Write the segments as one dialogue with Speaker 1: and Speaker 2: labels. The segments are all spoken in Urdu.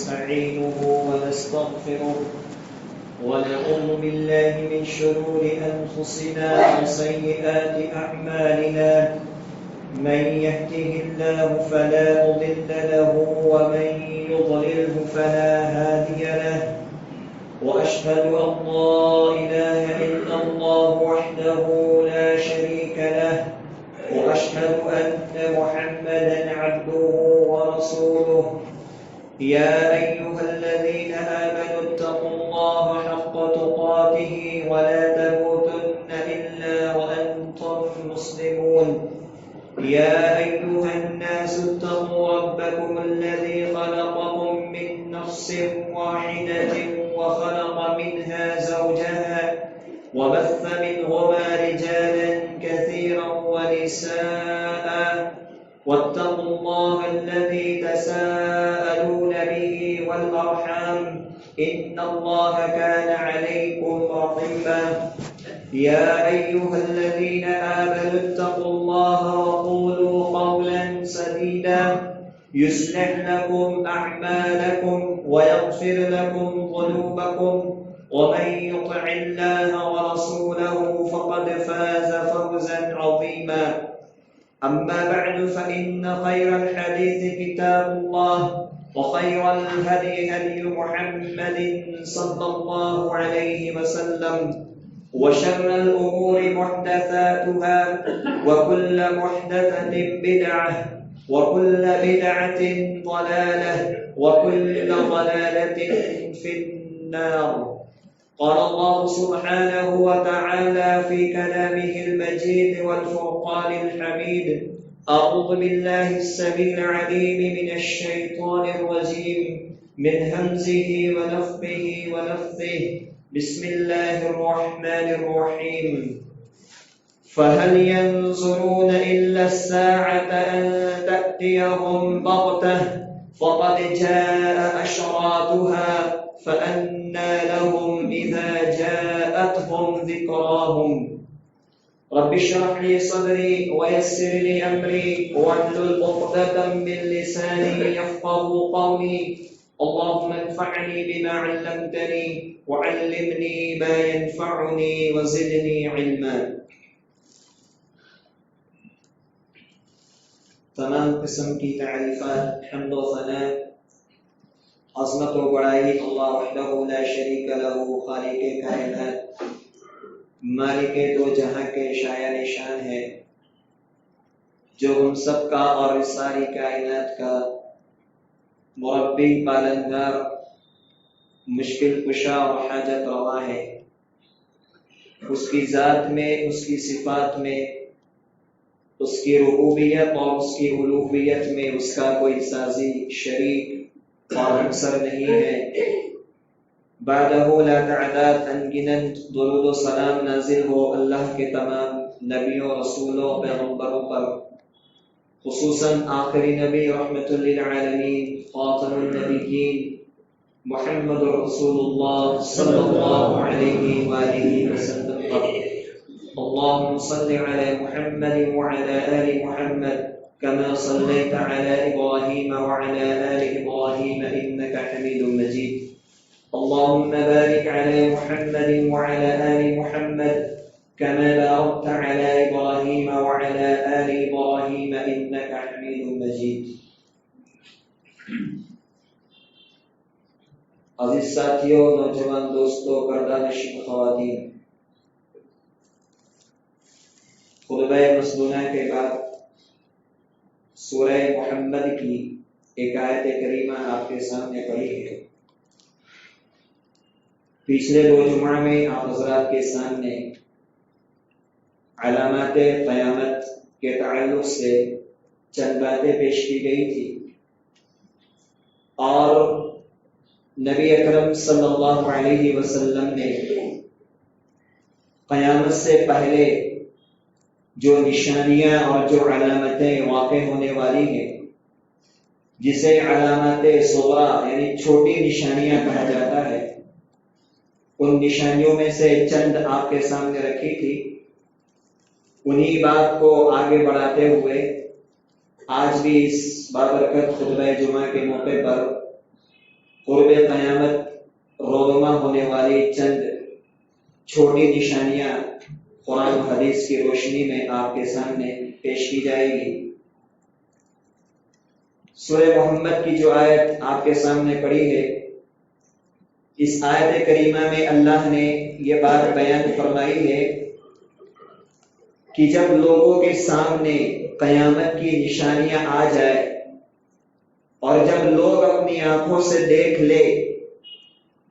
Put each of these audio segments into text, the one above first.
Speaker 1: ونستعينه ونستغفره ونعوذ بالله من شرور أنفسنا وسيئات أعمالنا من يهده الله فلا مضل له ومن يضلله فلا هادي له وأشهد أن لا إله إلا الله وحده لا شريك له وأشهد أن محمدا عبده ورسوله يا أيها الذين آمنوا اتقوا الله حق تقاته ولا تموتن إلا وأنتم مسلمون يا أيها الناس اتقوا ربكم الذي خلقكم من نفس واحدة وخلق منها زوجها وبث منهما رجالا كثيرا ونساء واتقوا الله الذي تساءلون به والأرحام إن الله كان عليكم رقيبا يا أيها الذين آمنوا اتقوا الله وقولوا قولا سديدا يصلح لكم أعمالكم ويغفر لكم ذنوبكم ومن يطع الله ورسوله فقد فاز فوزا عظيما أما بعد فإن خير الحديث كتاب الله وخير الهدي هدي محمد صلى الله عليه وسلم وشر الأمور محدثاتها وكل محدثة بدعة وكل بدعة ضلالة وكل ضلالة في النار قال الله سبحانه وتعالى في كلامه المجيد والفرقان الحميد أعوذ بالله السميع العليم من الشيطان الرجيم من همزه ونفخه ونفثه بسم الله الرحمن الرحيم فهل ينظرون إلا الساعة أن تأتيهم بغتة فقد جاء أشراطها فأنى لهم إذا جاءتهم ذكراهم رب اشرح لي صدري ويسر لي أمري واحلل عقدة من لساني يفقهوا قولي اللهم انفعني بما علمتني وعلمني ما ينفعني وزدني علما. تمام قسم کی تعریفات حمد و ثنا عظمت و بڑائی اللہ وحدہ لا شریک لہ خالق کائنات مالک دو جہاں کے شایان شان ہے جو ہم سب کا اور ساری کائنات کا مربی پالنگار مشکل کشا اور حاجت روا ہے. اس کی ذات میں اس کی صفات میں اس کی ربوبیت اور اس کی الوہیت میں اس کا کوئی سازی شریک اور ہمسر نہیں ہے. بعدہ لا تعداد انگنن درود و سلام نازل ہو اللہ کے تمام نبیوں رسولوں پیغمبروں پر، خصوصاً آخری نبی رحمت للعالمین خاتم النبیین محمد رسول اللہ صلی اللہ علیہ وآلہ وسلم پر. اللهم صل على محمد وعلى آل محمد كما صليت على إبراهيم وعلى آل إبراهيم إنك حميد مجيد. اللهم بارك على محمد وعلى آل محمد كما باركت على إبراهيم وعلى آل إبراهيم إنك حميد مجيد. عزیز ساتھیوں، نوجوان دوستوں، پردہ نشین خواتین، خطبہ مسنونہ کے بعد سورہ محمد کی ایک آیت کریمہ آپ کے سامنے پڑھی ہے. پچھلے 2 جمعہ میں آپ حضرات کے سامنے علامات قیامت کے تعلق سے چند باتیں پیش کی گئی تھی اور نبی اکرم صلی اللہ علیہ وسلم نے قیامت سے پہلے جو نشانیاں اور جو علامتیں واقع ہونے والی ہیں، جسے علامات صغرا یعنی چھوٹی نشانیاں کہا جاتا ہے، ان نشانیوں میں سے چند آپ کے سامنے رکھی تھی. انہی بات کو آگے بڑھاتے ہوئے آج بھی اس بابرکت خطبہ جمعہ کے موقع پر قرب قیامت رونما ہونے والی چند چھوٹی نشانیاں قرآن و حدیث کی روشنی میں آپ کے سامنے پیش کی جائے گی۔ سورہ محمد کی جو آیت آپ کے سامنے پڑھی ہے، اس آیت کریمہ میں اللہ نے یہ بات بیان فرمائی ہے کہ جب لوگوں کے سامنے قیامت کی نشانیاں آ جائے اور جب لوگ اپنی آنکھوں سے دیکھ لے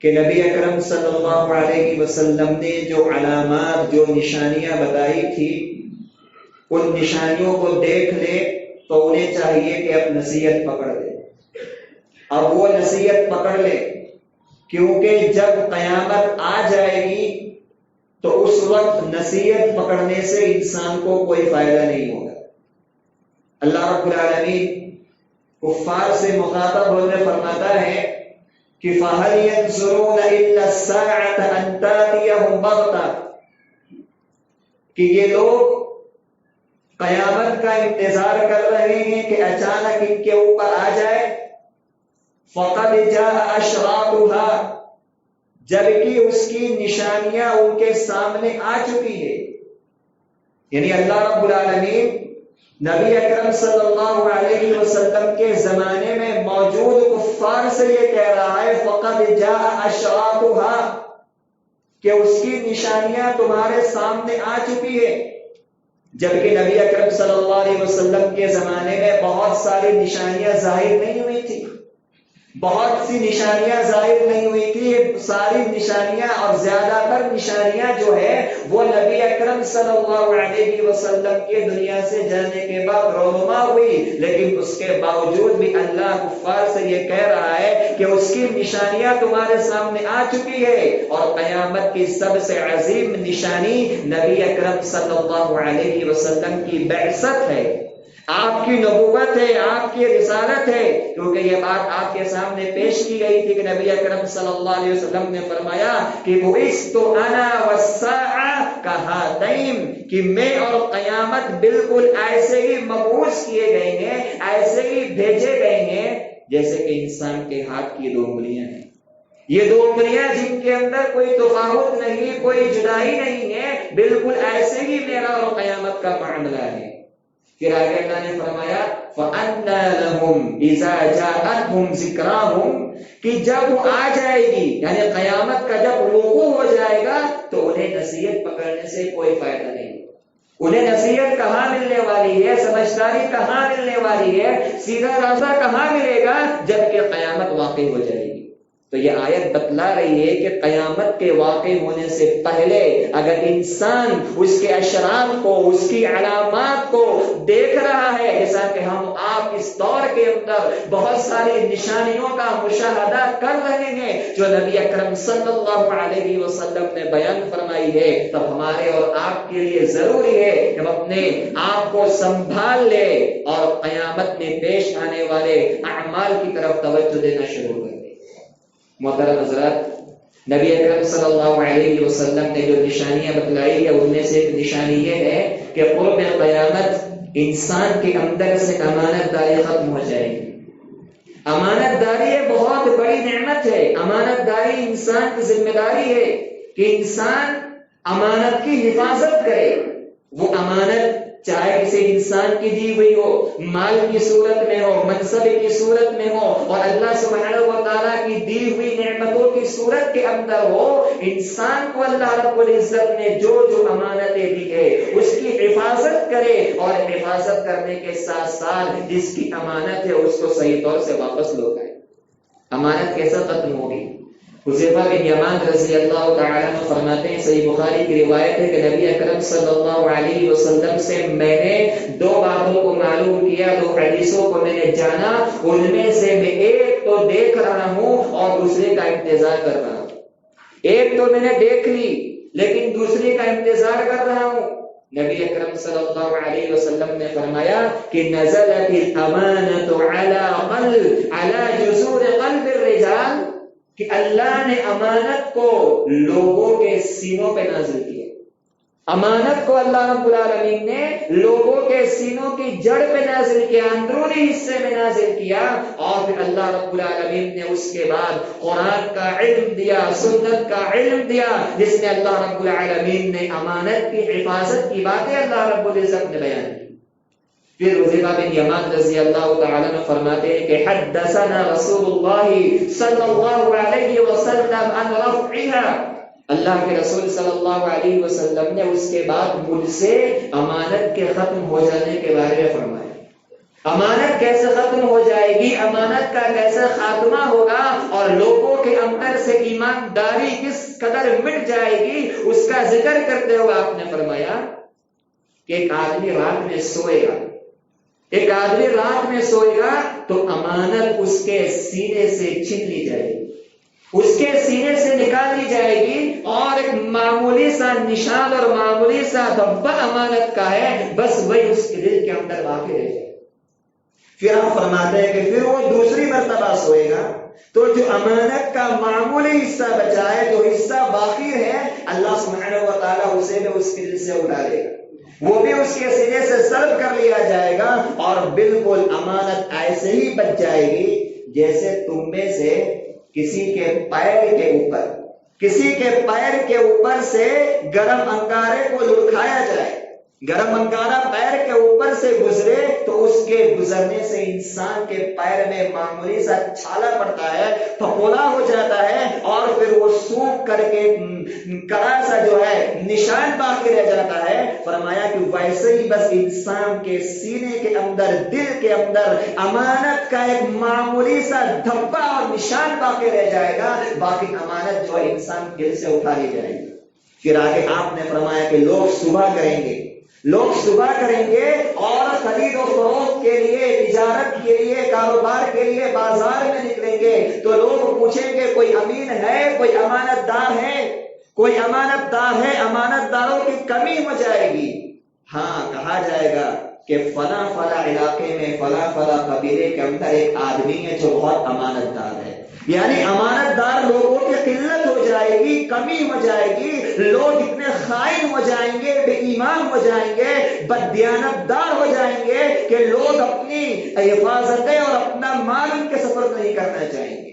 Speaker 1: کہ نبی اکرم صلی اللہ علیہ وسلم نے جو علامات، جو نشانیاں بتائی تھی، ان نشانیوں کو دیکھ لے تو انہیں چاہیے کہ اب نصیحت پکڑ لے، اب وہ نصیحت پکڑ لے، کیونکہ جب قیامت آ جائے گی تو اس وقت نصیحت پکڑنے سے انسان کو کوئی فائدہ نہیں ہوگا۔ اللہ رب العالمین کفار سے مخاطب ہونے فرماتا ہے کہ فَهَلْ يَنظُرُونَ إِلَّا السَّاعَةَ أَن تَأْتِيَهُم بَغْتَةً، کہ یہ لوگ قیامت کا انتظار کر رہے ہیں کہ اچانک ان کے اوپر آ جائے۔ فَقَدْ جَاءَ أَشْرَاطُهَا، جبکہ اس کی نشانیاں ان کے سامنے آ چکی ہے۔ یعنی اللہ رب العالمین نبی اکرم صلی اللہ علیہ وسلم کے زمانے میں موجود کفار سے یہ کہہ رہا ہے فقد جاء اشراطها، کہ اس کی نشانیاں تمہارے سامنے آ چکی ہے، جبکہ نبی اکرم صلی اللہ علیہ وسلم کے زمانے میں بہت ساری نشانیاں ظاہر نہیں ہوئی تھی، بہت سی نشانیاں ظاہر نہیں ہوئی تھی۔ ساری نشانیاں اور زیادہ تر نشانیاں جو ہے وہ نبی اکرم صلی اللہ علیہ وسلم کے دنیا سے جانے کے بعد رونما ہوئی، لیکن اس کے باوجود بھی اللہ کفار سے یہ کہہ رہا ہے کہ اس کی نشانیاں تمہارے سامنے آ چکی ہے، اور قیامت کی سب سے عظیم نشانی نبی اکرم صلی اللہ علیہ وسلم کی بعثت ہے، آپ کی نبوت ہے، آپ کی رسالت ہے، کیونکہ یہ بات آپ کے سامنے پیش کی گئی تھی کہ نبی اکرم صلی اللہ علیہ وسلم نے فرمایا کہ بُعِثْتُ أَنَا وَالسَّاعَةُ كَهَاتَيْنِ، کہ میں اور قیامت بالکل ایسے ہی مبعوث کیے گئے ہیں، ایسے ہی بھیجے گئے ہیں جیسے کہ انسان کے ہاتھ کی دو انگلیاں ہیں۔ یہ دو انگلیاں جن کے اندر کوئی تفاوت نہیں، کوئی جدائی نہیں ہے، بالکل ایسے ہی میرا اور قیامت کا معاملہ ہے۔ پھر آگے اللہ نے فرمایا فَأَنَّى لَهُمْ إِذَا جَاءَتْهُمْ ذِكْرَاهُمْ، کہ جب وہ آ جائے گی، یعنی قیامت کا جب وقوع ہو جائے گا تو انہیں نصیحت پکڑنے سے کوئی فائدہ نہیں، انہیں نصیحت کہاں ملنے والی ہے، سمجھداری کہاں ملنے والی ہے، سیدھا راستہ کہاں ملے گا جبکہ قیامت واقع ہو جائے گی۔ تو یہ آیت بتلا رہی ہے کہ قیامت کے واقع ہونے سے پہلے اگر انسان اس کے اشراط کو، اس کی علامات کو دیکھ رہا ہے، جیسا کہ ہم آپ اس دور کے اندر بہت ساری نشانیوں کا مشاہدہ کر رہے ہیں جو نبی اکرم صلی اللہ علیہ وسلم نے بیان فرمائی ہے، تب ہمارے اور آپ کے لیے ضروری ہے کہ ہم اپنے آپ کو سنبھال لے اور قیامت میں پیش آنے والے اعمال کی طرف توجہ دینا شروع کریں۔ محترم حضرات، نبی اکرم صلی اللہ علیہ وسلم نے جو نشانیاں بتلائی ہے ان میں سے ایک نشانی یہ ہے کہ قرب قیامت انسان کے اندر سے امانت داری ختم ہو جائے گی۔ امانت داری ایک بہت بڑی نعمت ہے، امانت داری انسان کی ذمہ داری ہے کہ انسان امانت کی حفاظت کرے۔ وہ امانت چاہے کسی انسان کی دی ہوئی ہو، مال کی صورت میں ہو، منصب کی صورت میں ہو، اور اللہ سبحانہ و تعالیٰ کی دی ہوئی نعمتوں کی صورت کے اندر ہو، انسان کو اللہ رب العزت نے جو جو امانتیں دی ہے اس کی حفاظت کرے، اور حفاظت کرنے کے ساتھ ساتھ جس کی امانت ہے اس کو صحیح طور سے واپس لوٹائے۔ امانت کیسا ختم ہوگی؟ حذیفہ بن یمان رضی اللہ تعالیٰ عنہ فرماتے ہیں، صحیح بخاری کی روایت ہے کہ نبی اکرم صلی اللہ علیہ وسلم سے میں نے دو باتوں کو معلوم کیا، دو حدیثوں کو میں نے جانا، ان میں سے میں ایک تو دیکھ رہا ہوں اور دوسرے کا انتظار کر رہا ہوں۔ ایک تو میں نے دیکھ لی لیکن دوسرے کا انتظار کر رہا ہوں۔ نبی اکرم صلی اللہ علیہ وسلم نے فرمایا کہ نزلت الامانۃ علی جذور قلب الرجال، کہ اللہ نے امانت کو لوگوں کے سینوں پہ نازل کیا۔
Speaker 2: امانت کو اللہ رب العالمین نے لوگوں کے سینوں کی جڑ پہ نازل کیا، اندرونی حصے میں نازل کیا، اور پھر اللہ رب العالمین نے اس کے بعد قرآن کا علم دیا، سنت کا علم دیا، جس میں اللہ رب العالمین نے امانت کی حفاظت کی باتیں اللہ رب العزت نے بیان کی۔ پھر حذیفہ بن یمان رضی اللہ تعالیٰ عنہ فرماتے ہیں کہ حدثنا رسول اللہ صلی اللہ علیہ وسلم عن رفعها، اللہ کے رسول صلی اللہ علیہ وسلم نے اس کے بعد مجھ سے امانت کے ختم ہو جانے کے بارے میں فرمایا۔ امانت کیسے ختم ہو جائے گی، امانت کا کیسے خاتمہ ہوگا، اور لوگوں کے اندر سے ایمانداری کس قدر مٹ جائے گی، اس کا ذکر کرتے ہوئے آپ نے فرمایا کہ ایک آدمی رات میں سوئے گا، ایک آدمی رات میں سوئے گا تو امانت اس کے سینے سے چھین لی جائے گی، اس کے سینے سے نکال لی جائے گی، اور ایک معمولی سا نشان اور معمولی سا دھبا امانت کا ہے، بس وہی اس کے دل کے اندر باقی رہ جائے۔
Speaker 1: پھر آپ فرماتے ہیں کہ پھر وہ دوسری مرتبہ سوئے گا تو جو امانت کا معمولی حصہ بچا ہے، جو حصہ باقی ہے، اللہ سبحانہ و تعالیٰ اسے بھی اس کے دل سے اٹھا لے گا، وہ بھی اس کے سینے سے سلب کر لیا جائے گا، اور بالکل امانت ایسے ہی بچ جائے گی جیسے تم میں سے کسی کے پیر کے اوپر سے گرم انگارے کو لڑکھایا جائے، گرم انگارہ پیر کے اوپر سے گزرے تو اس کے گزرنے سے انسان کے پیر میں معمولی سا چھالا پڑتا ہے، پھپھولا ہو جاتا ہے، اور پھر وہ سوکھ کر کے کڑا سا جو ہے نشان باقی رہ جاتا ہے۔ فرمایا کہ ویسے ہی بس انسان کے سینے کے اندر، دل کے اندر امانت کا ایک معمولی سا دھبا اور نشان باقی رہ جائے گا، باقی امانت جو ہے انسان دل سے اٹھا لی جائے گی۔ پھر آگے آپ نے فرمایا کہ لوگ صبح کریں گے اور خرید و فروخت کے لیے، تجارت کے لیے، کاروبار کے لیے بازار میں نکلیں گے تو لوگ پوچھیں گے کوئی امین ہے، کوئی امانت دار ہے، کوئی امانت دار ہے، امانت داروں کی کمی ہو جائے گی۔ ہاں، کہا جائے گا کہ فلاں فلاں علاقے میں، فلاں فلاں قبیلے کے اندر ایک آدمی ہے جو بہت امانت دار ہے، یعنی امانت دار لوگوں کی قلت ہو جائے گی، کمی ہو جائے گی، لوگ اتنے خائن ہو جائیں گے، بے ایمان ہو جائیں گے، بددیانت دار ہو جائیں گے کہ لوگ اپنی حفاظتیں اور اپنا مال ان کے سفر نہیں کرنا چاہیں گے،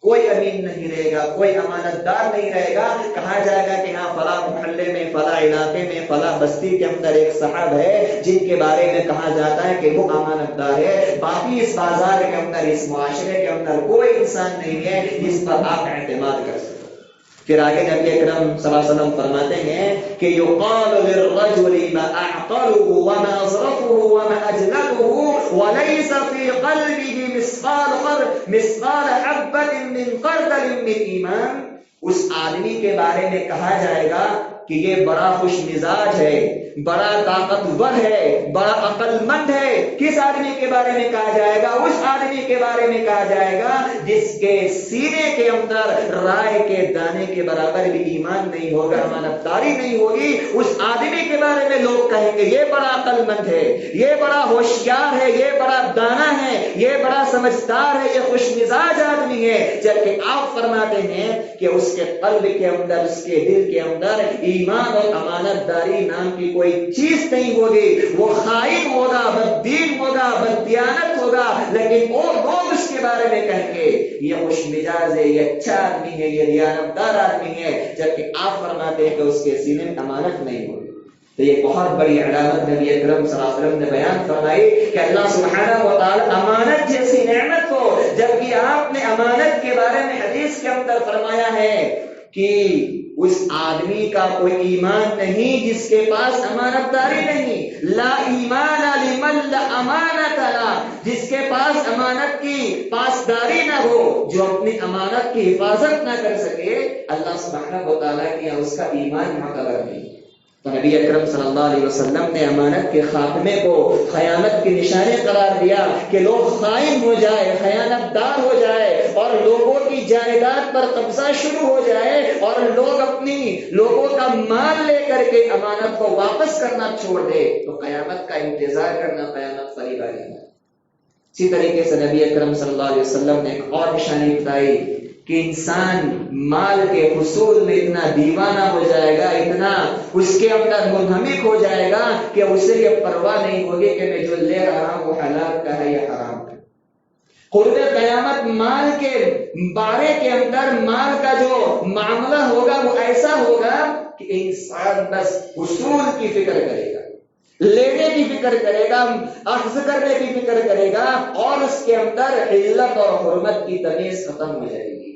Speaker 1: کوئی امین نہیں رہے گا، کوئی امانت دار نہیں رہے گا۔ کہا جائے گا کہ ہاں فلاں محلے میں، فلاں علاقے میں، فلاں بستی کے اندر ایک صاحب ہے جن کے بارے میں کہا جاتا ہے کہ وہ امانت دار ہے، باقی اس بازار کے اندر، اس معاشرے کے اندر کوئی انسان نہیں ہے جس پر آپ اعتماد کر سکتے۔ پھر آگے نبی اکرم صلی اللہ علیہ وسلم فرماتے ہیں کہ یقال للرجل ما اعقله وما اظرفه وما اجلده وليس في قلبه مثقال حبة من خردل من ایمان، اس آدمی کے بارے میں کہا جائے گا کہ یہ بڑا خوش مزاج ہے، بڑا طاقتور ہے، بڑا عقل مند ہے۔ کس آدمی کے بارے میں کہا جائے گا؟ اس آدمی کے بارے میں کہا جائے گا جس کے سینے کے اندر رائے کے دانے کے برابر بھی ایمان نہیں ہوگا، امانت داری نہیں ہوگی۔ اس آدمی کے بارے میں لوگ کہیں گے یہ بڑا عقل مند ہے، یہ بڑا ہوشیار ہے، یہ بڑا دانا ہے، یہ بڑا سمجھدار ہے، یہ خوش مزاج آدمی ہے، جبکہ آپ فرماتے ہیں کہ اس کے قلب کے اندر، اس کے دل کے اندر ایمان اور امانت داری نام کی کوئی چیز نہیں ہوگی، وہ خائن ہوگا، بددین ہوگا، بددیانت ہوگا، لیکن وہ لوگ اس کے بارے میں کہیں گے یہ خوش مزاج ہے، یہ اچھا آدمی ہے، یہ دیانت دار آدمی ہے، جبکہ آپ فرماتے ہیں کہ اس کے سینے میں امانت نہیں ہوگی۔ تو یہ بہت بڑی علامت نبی اکرم صلی اللہ علیہ وسلم نے بیان فرمائی کہ اللہ سبحانہ و تعالی امانت جیسی نعمت کو، جبکہ آپ نے امانت کے بارے میں حدیث کے اندر فرمایا ہے کہ اس آدمی کا کوئی ایمان نہیں جس کے پاس امانت داری نہیں، لا ایمان لمن لا امانت لا، جس کے پاس امانت کی پاسداری نہ ہو، جو اپنی امانت کی حفاظت نہ کر سکے، اللہ سبحانہ و تعالیٰ کی اس کا ایمان معتبر نہیں۔ تو نبی اکرم صلی اللہ علیہ وسلم نے امانت کے خاتمے کو خیانت کی نشانی قرار دیا کہ لوگ خائن ہو جائے، خیانت دار ہو جائے، اور لوگوں کی جائیداد پر قبضہ شروع ہو جائے، اور لوگوں کا مال لے کر کے امانت کو واپس کرنا چھوڑ دے، تو قیامت کا انتظار کرنا، قیامت قریب آ گئی ہے۔ اسی طریقے سے نبی اکرم صلی اللہ علیہ وسلم نے ایک اور نشانی بتائی
Speaker 2: کہ انسان مال کے حصول میں اتنا دیوانہ ہو جائے گا، اتنا اس کے اندر منہمک ہو جائے گا کہ اسے یہ پرواہ نہیں ہوگی کہ میں جو لے رہا ہوں وہ حلال کا ہے یا حرام کا۔ قرب قیامت مال کے بارے کے اندر مال کا جو معاملہ ہوگا وہ ایسا ہوگا کہ انسان بس حصول کی فکر کرے گا، لینے کی فکر کرے گا، اخذ کرنے کی فکر کرے گا، اور اس کے اندر علت اور حرمت کی تمیز ختم ہو جائے گی،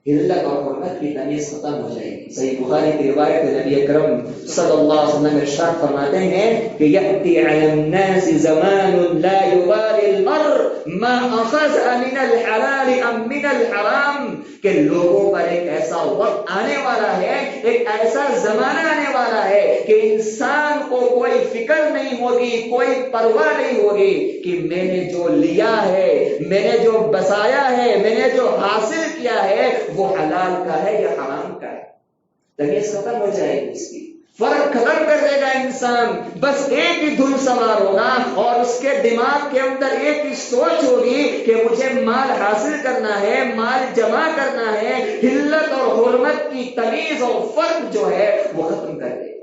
Speaker 2: علت اور حرمت کی تمیز ختم ہو جائے گی۔ صحیح بخاری کی روایت نبی اکرم صلی اللہ علیہ وسلم ارشاد فرماتے ہیں کہ یأتی علی الناس زمان لا یبالی المرء ما اخذ من الحلال ام من الحرام، کہ لوگوں پر ایک ایسا وقت آنے والا ہے، ایک ایسا زمانہ آنے والا ہے کہ انسان کو کوئی فکر نہیں ہوگی، کوئی پرواہ نہیں ہوگی کہ میں نے جو لیا ہے، میں نے جو بسایا ہے، میں نے جو حاصل کیا ہے وہ حلال کا ہے یا حرام کا ہے۔ تمیز ختم ہو جائے گی، اس کی فرق ختم کر دے گا انسان، بس ایک ہی دھن سوار ہوگا اور اس کے دماغ کے اندر ایک ہی سوچ ہوگی کہ مجھے مال حاصل کرنا ہے، مال جمع کرنا ہے، حلت اور حرمت کی تمیز اور فرق جو ہے وہ ختم کر دے گا،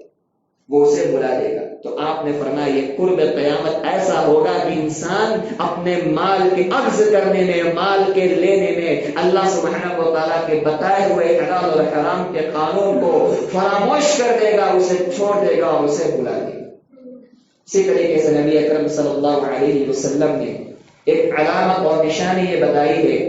Speaker 2: وہ اسے بلا دے گا۔ تو آپ نے فرمایا یہ قرب قیامت ایسا ہوگا کہ انسان اپنے مال کے اخذ کرنے میں، مال کے لینے میں اللہ سبحانہ و تعالیٰ کے بتائے ہوئے حلال اور حرام کے قانون کو فراموش کر دے گا، اسے چھوڑ دے گا اور اسے بلا دے گا۔ اسی طریقے سے نبی اکرم صلی اللہ علیہ وسلم نے ایک علامت اور نشانی یہ بتائی ہے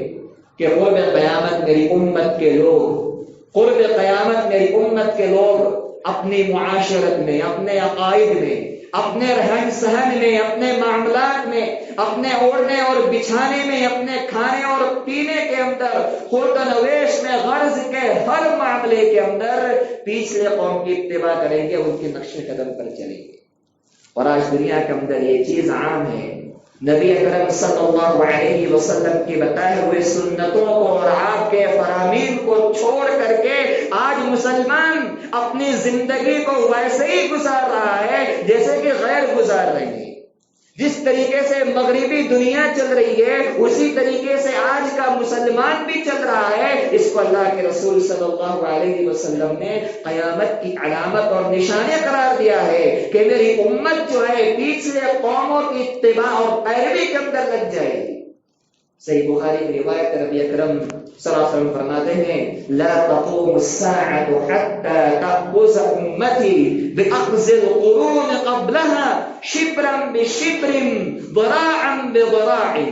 Speaker 2: کہ قرب قیامت میری امت کے لوگ، قرب قیامت میری امت کے لوگ اپنی معاشرت میں، اپنے عقائد میں، اپنے رہن سہن میں، اپنے معاملات میں، اپنے اوڑھنے اور بچھانے میں، اپنے کھانے اور پینے کے اندر، خلق و نویش میں، غرض کے ہر معاملے کے اندر پچھلے قوم کی اتباع کریں گے، ان کے نقش قدم پر چلیں گے۔ اور آج دنیا کے اندر یہ چیز عام ہے، نبی اکرم صلی اللہ علیہ وسلم کی بتائے ہوئے سنتوں کو اور آپ کے فرامین کو چھوڑ کر کے آج مسلمان اپنی زندگی کو ویسے ہی گزار رہا ہے جیسے کہ غیر گزار رہے ہیں۔ جس طریقے سے مغربی دنیا چل رہی ہے اسی طریقے سے آج کا مسلمان بھی چل رہا ہے۔ اس کو اللہ کے رسول صلی اللہ علیہ وسلم نے قیامت کی علامت اور نشانی قرار دیا ہے کہ میری امت جو ہے پچھلے قوموں کی اتباع اور پیروی کے اندر لگ جائے گی۔ صحیح بخاری کی روایت نبی اکرم صلی اللہ علیہ وسلم فرماتے ہیں لا تقوم الساعة حتى تأخذ أمتي بأخذ القرون قبلها شبرا بشبر ذراعا بذراع،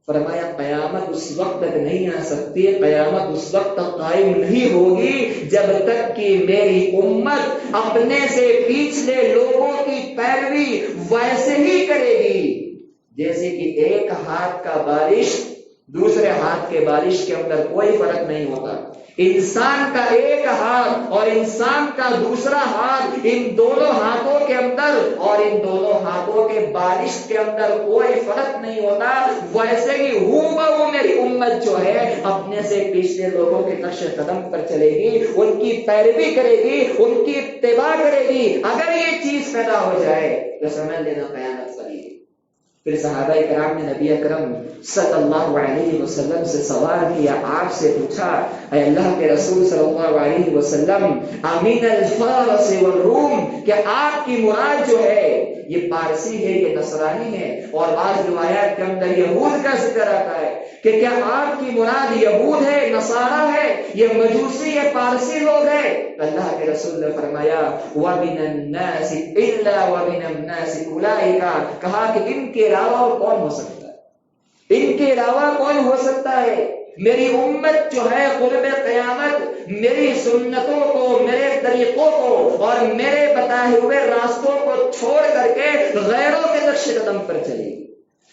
Speaker 2: فرمایا قیامت اس وقت تک نہیں آ سکتی، قیامت اس وقت تک قائم نہیں ہوگی جب تک کہ میری امت اپنے سے پچھلے لوگوں کی پیروی ویسے ہی کرے گی جیسے کہ ایک ہاتھ کا بالش دوسرے ہاتھ کے بالش کے اندر کوئی فرق نہیں ہوتا۔ انسان کا ایک ہاتھ اور انسان کا دوسرا ہاتھ، ان دونوں ہاتھوں کے اندر اور ان دونوں ہاتھوں کے بالش کے اندر کوئی فرق نہیں ہوتا۔ ویسے ہی ہو میری امت جو ہے اپنے سے پچھلے لوگوں کے نقش قدم پر چلے گی، ان کی پیروی کرے گی، ان کی اتباع کرے گی۔ اگر یہ چیز پیدا ہو جائے تو سمجھ لینا قیامت قریب۔ پھر صحابہ کرام نے نبی اکرم صلی اللہ علیہ وسلم سے سوال کیا، آپ سے پوچھا اے اللہ کے رسول صلی اللہ علیہ وسلم امین الفارس والروم، کہ آپ کی مراد جو ہے یہ پارسی ہے، یہ نصرانی ہے، اور بعض روایات کے اندر یہود کا ذکر آتا ہے کہ کیا آپ کی مراد یہود ہے، نصارہ ہے، یہ مجوسی ہے، پارسی لوگ ہیں؟ اللہ کے رسول نے فرمایا وَمِنَ النَّاسِ إِلَّا وَمِنَ النَّاسِ أُولَٰئِكَ، کہا کہ ان کے علاوہ اور کون ہو سکتا ہے، ان کے علاوہ کون ہو سکتا ہے؟ میری امت جو ہے قرب قیامت میری سنتوں کو، میرے طریقوں کو اور میرے بتائے ہوئے راستوں کو چھوڑ کر کے غیروں کے نقش قدم پر چلے گی،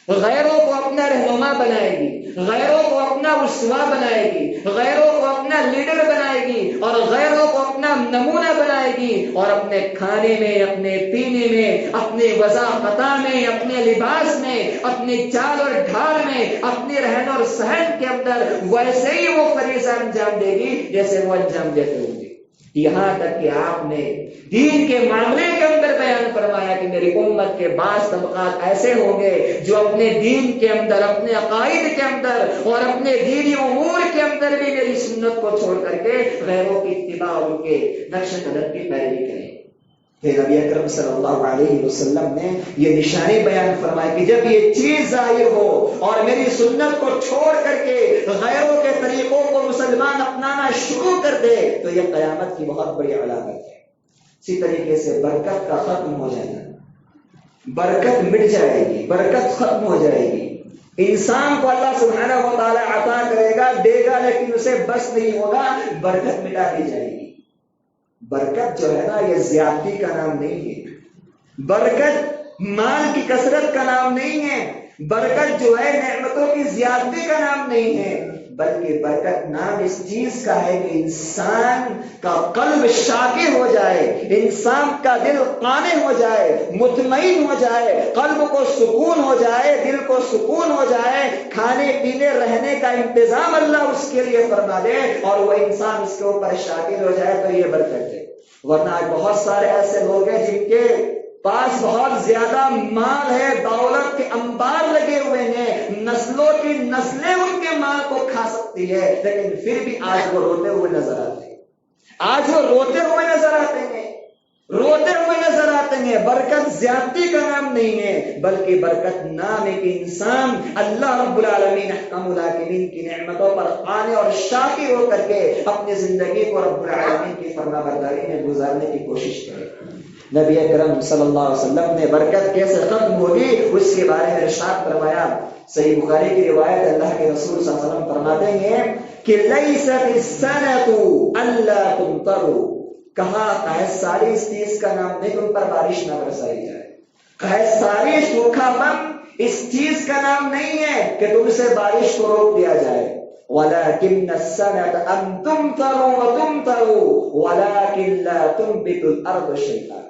Speaker 2: غیروں کو اپنا رہنما بنائے گی، غیروں کو اپنا اسوہ بنائے گی، غیروں کو اپنا لیڈر بنائے گی اور غیروں کو اپنا نمونہ بنائے گی، اور اپنے کھانے میں، اپنے پینے میں، اپنے وضاحت میں، اپنے لباس میں، اپنی چال اور ڈھال میں، اپنے رہن اور سہن کے اندر ویسے ہی وہ فریضہ انجام دے گی جیسے وہ انجام دیتے ہوں گے۔ یہاں تک کہ آپ نے دین کے معاملے کے اندر بیان فرمایا کہ میری امت کے بعض طبقات ایسے ہوں گے جو اپنے دین کے اندر، اپنے عقائد کے اندر اور اپنے دینی امور کے اندر بھی میری سنت کو چھوڑ کر کے غیروں کی اتباع، ان کے نقش قدم کی پیروی کریں۔ پھر نبی اکرم صلی اللہ علیہ وسلم نے یہ نشانی بیان فرمائی کہ جب یہ چیز ظاہر ہو اور میری سنت کو چھوڑ کر کے غیروں کے طریقوں کو مسلمان اپنانا شروع کر دے تو یہ قیامت کی بہت بڑی علامت ہے۔ اسی طریقے سے برکت کا ختم ہو جانا، برکت مٹ جائے گی، برکت ختم ہو جائے گی۔ انسان کو اللہ سبحانہ و تعالی عطا کرے گا، دے گا، لیکن اسے بس نہیں ہوگا، برکت مٹا دی جائے گی۔ برکت جو ہے نا یہ زیادتی کا نام نہیں ہے، برکت مال کی کثرت کا نام نہیں ہے، برکت جو ہے نعمتوں کی زیادتی کا نام نہیں ہے، بلکہ برکت نام اس چیز کا ہے کہ انسان کا قلب شاکر ہو جائے، انسان کا دل قانع ہو جائے، مطمئن ہو جائے، قلب کو سکون ہو جائے، دل کو سکون ہو جائے، کھانے پینے رہنے کا انتظام اللہ اس کے لیے فرما دے اور وہ انسان اس کے اوپر شاکر ہو جائے تو یہ برکت ہے۔ ورنہ آج بہت سارے ایسے لوگ ہیں جن کے پاس بہت زیادہ مال ہے، دولت کے انبار لگے ہوئے ہیں، نسلوں کی نسلیں ان کے مال کو کھا سکتی ہے، لیکن پھر بھی آج وہ روتے ہوئے نظر آتے ہیں، آج وہ روتے ہوئے نظر آتے ہیں، روتے ہوئے نظر آتے ہیں۔ برکت زیادتی کا نام نہیں ہے، بلکہ برکت نام ہے کہ انسان اللہ رب العالمین احکام الحاکمین کی نعمتوں پر قانع اور شاکر ہو کر کے اپنی زندگی کو رب العالمین کی فرما برداری میں گزارنے کی کوشش کرے۔ نبی اکرم صلی اللہ علیہ وسلم نے برکت کیسے ختم ہوگی اس کے بارے میں ارشاد فرمایا۔ صحیح بخاری کی روایت، اللہ کے رسول صلی اللہ علیہ وسلم فرماتے ہیں کہ لیست السنة الا تمطروا، کہا قحط ساری اس چیز کا نام نہیں کہ ان پر بارش نہ برسائی جائے، قحط ساری سوکھا پن اس چیز کا نام نہیں ہے کہ تم سے بارش کو روک دیا جائے، وَلَكِنَّ السَّنَةَ أَن تُمْطَرُوا وَتُمْطَرُوا وَلَكِنْ لَا تُنْبِتُ الْأَرْضُ شَيْئًا،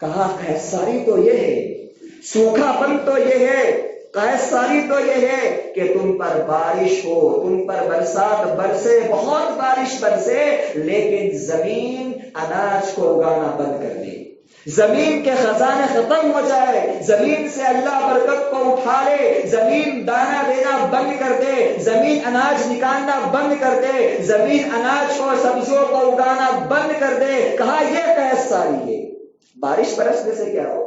Speaker 2: کہا قحط ساری تو یہ ہے، سوکھا پن تو یہ ہے، قحط ساری تو یہ ہے کہ تم پر بارش ہو، تم پر برسات برسے، بہت بارش برسے، لیکن زمین اناج کو اگانا بند کر دے، زمین کے خزانے ختم ہو جائے، زمین سے اللہ برکت کو اٹھا لے، زمین دانا دینا بند کر دے، زمین اناج نکالنا بند کر دے، زمین اناج کو سبزیوں کو اگانا بند کر دے، کہا یہ قحط ساری ہے۔ بارش برسنے سے کیا ہو،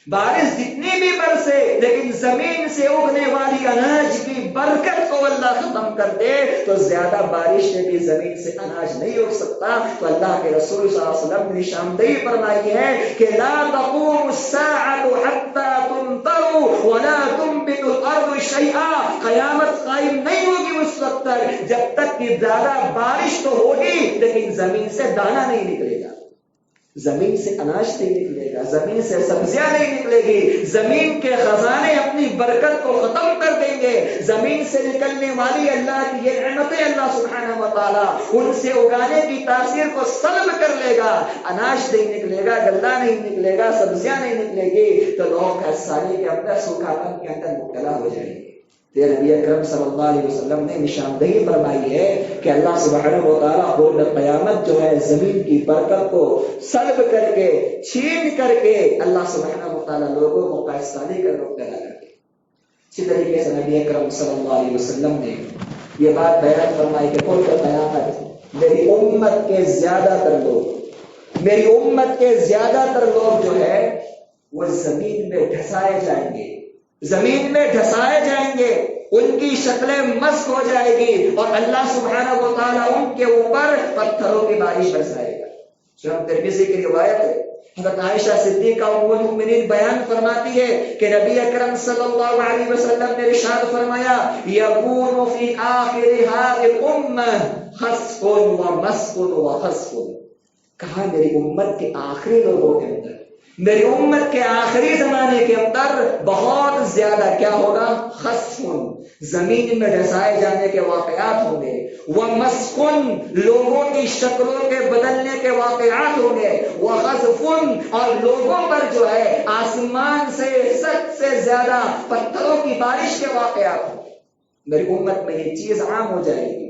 Speaker 2: بارش جتنی بھی برسے لیکن زمین سے اگنے والی اناج کی برکت کو اللہ ختم کر دے تو زیادہ بارش سے بھی زمین سے اناج نہیں اگ سکتا۔ تو اللہ کے رسول صلی اللہ علیہ وسلم نے نشاندہی فرمائی ہے کہ لا تقوم الساعة حتى تمطروا ولا تنبت الارض شيئا، قیامت قائم نہیں ہوگی اس وقت تک جب تک کہ زیادہ بارش تو ہوگی لیکن زمین سے دانا نہیں نکلے گا، زمین سے اناج نہیں نکلے گا، زمین سے سبزیاں نہیں نکلے گی، زمین کے خزانے اپنی برکت کو ختم کر دیں گے، زمین سے نکلنے والی اللہ کی یہ نعمتیں اللہ سبحانہ و تعالیٰ ان سے اگانے کی تاثیر کو سلب کر لے گا، اناج نہیں نکلے گا، غلہ نہیں نکلے گا، سبزیاں نہیں نکلے گی، تو لوگ قحط ساری کے اندر، سوکھا پن کے اندر مبتلا ہو جائیں گے۔ نبی اکرم صلی اللہ علیہ وسلم نے نشاندہی فرمائی ہے کہ اللہ سبحانہ و تعالیٰ کو قیامت جو ہے زمین کی برکت کو سلب کر کے، چھین کر کے اللہ سبحانہ و تعالیٰ لوگوں کو قحط ساری کا مبتلا کر دے۔ اسی طریقے سے نبی اکرم صلی اللہ علیہ وسلم نے یہ بات بیان فرمائی کہ قل قیامت میری امت کے زیادہ تر لوگ، میری امت کے زیادہ تر لوگ جو ہے وہ زمین میں ڈھسائے جائیں گے، زمین میں ڈھسائے جائیں گے، ان کی شکلیں مسخ ہو جائے گی اور اللہ سبحانہ و تعالیٰ ان کے اوپر پتھروں کی بارش برسائے گا۔ سنن ترمذی کی روایت ہے، حضرت عائشہ صدیقہ ام المؤمنین بیان فرماتی ہے کہ نبی اکرم صلی اللہ علیہ وسلم نے ارشاد فرمایا یکون فی آخر هذه الامہ خسف و مسخ و خسف، کہا میری امت کے آخری لوگوں کے اندر، میری امت کے آخری زمانے کے اندر بہت زیادہ کیا ہوگا، خسفن، زمین میں ڈھسائے جانے کے واقعات ہوں گے، ومسخن، لوگوں کی شکلوں کے بدلنے کے واقعات ہوں گے، وخسفن، اور لوگوں پر جو ہے آسمان سے سب سے زیادہ پتھروں کی بارش کے واقعات ہوں گے۔ میری امت میں یہ چیز عام ہو جائے گی،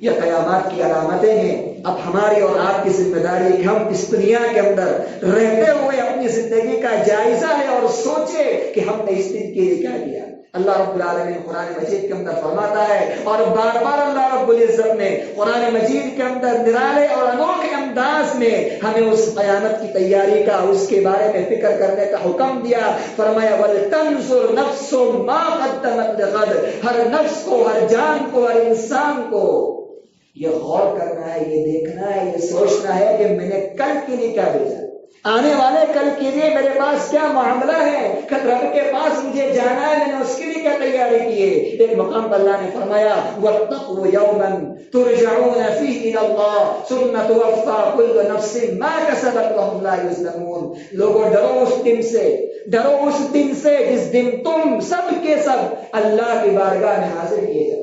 Speaker 2: یہ قیامت کی علامتیں ہیں. اب ہماری اور آپ کی ذمہ داری ہے کہ ہم اس دنیا کے اندر رہتے ہوئے اپنی زندگی کا جائزہ لیں اور سوچے کہ ہم نے اس دن کے لیے کیا کیا. اللہ رب العالمین قرآن مجید کے اندر فرماتا ہے اور بار بار اللہ رب العزت نے قرآن مجید کے اندر نرالے اور انوکھے انداز میں ہمیں اس قیامت کی تیاری کا، اس کے بارے میں فکر کرنے کا حکم دیا. فرمایا وَلْتَنْظُرْ نَفْسٌ مَا قَدَّمَتْ لِغَدٍ، ہر نفس کو، ہر جان کو، ہر انسان کو یہ غور کرنا ہے، یہ دیکھنا ہے، یہ سوچنا ہے کہ میں نے کل کے لیے کیا بھیجا، آنے والے کل کے لیے میرے پاس کیا معاملہ ہے، کل رب کے پاس مجھے جانا ہے، میں نے اس کے لیے کیا تیاری کی ہے. ایک مقام پر اللہ نے فرمایا وَاتَّقُوا يَوْمًا تُرْجَعُونَ فِيهِ إِلَى اللَّهِ ثُمَّ تُوَفَّى كُلُّ نَفْسٍ مَا كَسَبَتْ وَهُمْ لَا يُظْلَمُونَ. لوگوں ڈرو اس دن سے، ڈرو اس دن سے جس دن تم سب کے سب اللہ کی بارگاہ میں حاضر کیے جاؤ.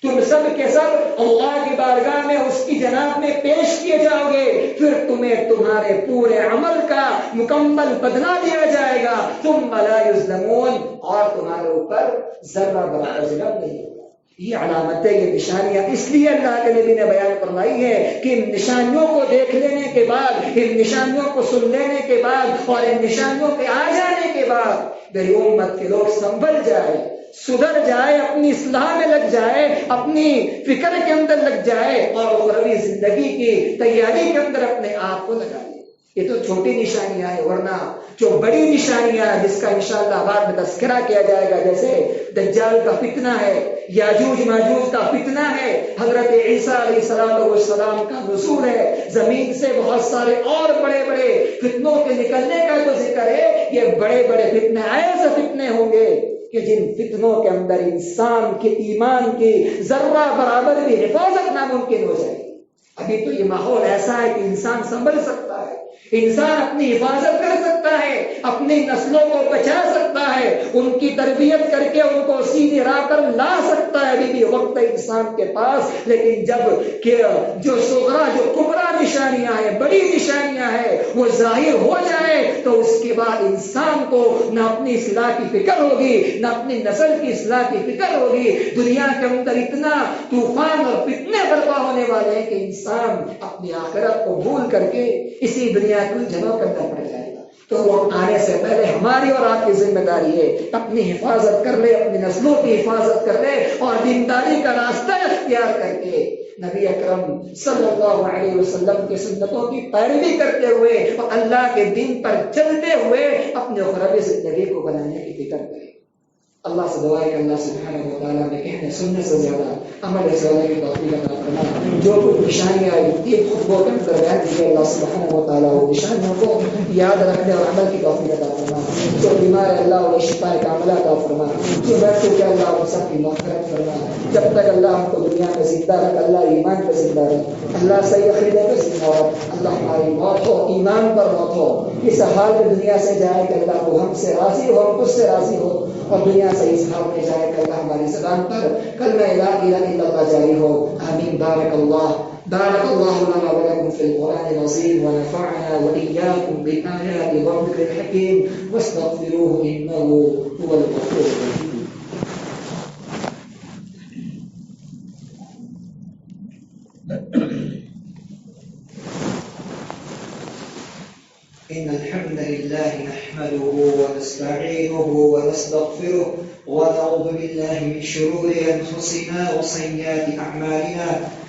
Speaker 2: تم سب کے سب اللہ کی بارگاہ میں اس کی جناب میں پیش کیے جاؤ گے، پھر تمہیں تمہارے پورے عمل کا مکمل بدلہ دیا جائے گا. ثم لا یظلمون، اور تمہارے اوپر ذرہ برابر ظلم نہیں ہوگا. یہ علامتیں، یہ نشانیاں اس لیے اللہ کے نبی نے بیان فرمائی ہے کہ ان نشانیوں کو دیکھ لینے کے بعد، ان نشانیوں کو سن لینے کے بعد اور ان نشانیوں کے آ جانے کے بعد میری امت کے لوگ سنبھل جائے، سدھر جائے، اپنی اصلاح میں لگ جائے، اپنی فکر کے اندر لگ جائے اور اخروی زندگی کی تیاری کے اندر اپنے آپ کو لگا لے. یہ تو چھوٹی نشانیاں ہیں، ورنہ جو بڑی نشانیاں ہیں جس کا انشاءاللہ بعد میں تذکرہ کیا جائے گا، جیسے دجال کا فتنہ ہے، یاجوج ماجوج کا فتنہ ہے، حضرت عیسیٰ علیہ السلام کا نزول ہے، زمین سے بہت سارے اور بڑے بڑے فتنوں کے نکلنے کا جو ذکر ہے. یہ بڑے بڑے فتنے ایسے فتنے ہوں گے کہ جن فتنوں کے اندر انسان کے ایمان کی ذرہ برابر بھی حفاظت ناممکن ہو جائے. ابھی تو یہ ماحول ایسا ہے کہ انسان سنبھل سکتا ہے، انسان اپنی حفاظت کر سکتا ہے، اپنی نسلوں کو بچا سکتا ہے، ان کی تربیت کر کے ان کو سیدھی راہ پر لا سکتا ہے. ابھی بھی وقت ہے انسان کے پاس. لیکن جب کہ جو صغرا، جو کبرا نشانیاں ہیں، بڑی نشانیاں ہیں، وہ ظاہر ہو جائے تو اس کے بعد انسان کو نہ اپنی اصلاح کی فکر ہوگی، نہ اپنی نسل کی اصلاح کی فکر ہوگی. دنیا کے اندر اتنا طوفان اور فتنے برپا ہونے والے ہیں کہ انسان اپنی آخرت کو بھول کر کے اسی دنیا کی جگہوں کے اندر پڑ جائے گا. تو وہ آنے سے پہلے ہماری اور آپ کی ذمہ داری ہے اپنی حفاظت کر لے، اپنی نسلوں کی حفاظت کر لے اور دینداری کا راستہ اختیار کر کے نبی اکرم صلی اللہ علیہ وسلم کی سنتوں کی پیروی کرتے ہوئے اور اللہ کے دین پر چلتے ہوئے اپنے اخروی زندگی کو بنانے کی فکر کریں. اللہ سے دعا ہے کہ اللہ سبحانہ و تعالیٰ نے کہنے سننے سے زیادہ عمل کرنے کی توفیق عطا فرمائے. جو کچھ نشانیاں تین خطبوں کے اندر بیان کی اللہ سبحانہ و تعالیٰ وہ نشانیوں کو یاد رکھنے اور عمل کی توفیق عطا فرمائے. جو بیمار ہے اللہ انہیں شفا کاملہ عطا فرمائے. جو بیٹھ کے اللہ ان سب کی مغفرت فرمائے. جب تک اللہ ہم کو دنیا میں زندہ رکھ، اللہ ایمان پہ زندہ رکھ، اللہ صحیح عقیدے پہ زندہ رکھ. اللہ ہماری موت ہو ایمان پر موت ہو، اس حال میں دنیا سے جائے کہ اللہ وہ ہم سے راضی ہو، ہم اس سے راضی ہو، اور دنیا سے اس حال میں جائے کہ اللہ ہماری زبان پر کلمہ لا الہ الا اللہ جاری ہو. آمین. بارک اللہ لنا ولکم فی القرآن العظیم ونفعنا وإياكم بالآيات والذکر الحکیم واستغفروه إنه هو الغفور الرحیم.
Speaker 1: إن الحمد لله نحمده ونستعينه ونستغفره ونعوذ بالله من شرور أنفسنا وسيئات أعمالنا.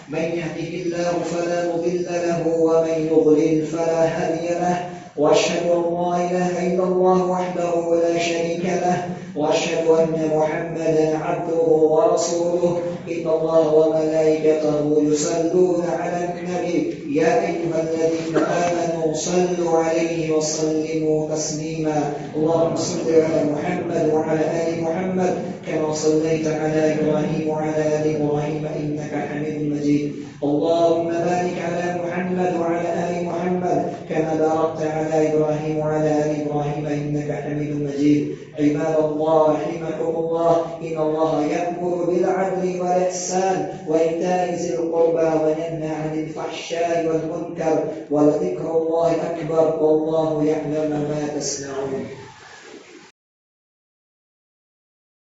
Speaker 1: من يهده الله فلا مضل له ومن يضلل فلا هادي له. وأشهد أن لا إله إلا الله وحده لا شريك له وأشهد أن محمدا عبده ورسوله. إن الله وملائكته يصلون على النبي يا أيها الذين آمنوا صلوا عليه وسلموا تسليما. اللهم صل على محمد وعلى آل محمد كما صليت على إبراهيم وعلى آل إبراهيم إنك حميد مجيد. اللهم بارك على محمد وعلى آل محمد كما باركت على إبراهيم وعلى آل إبراهيم إنك حميد مجيد. عباد الله رحمكم الله، إن الله يأمر بالعدل والإحسان وإيتاء ذي القربى وينهى عن الفحشاء والمنكر ولذكر الله أكبر والله يعلم ما تصنعون.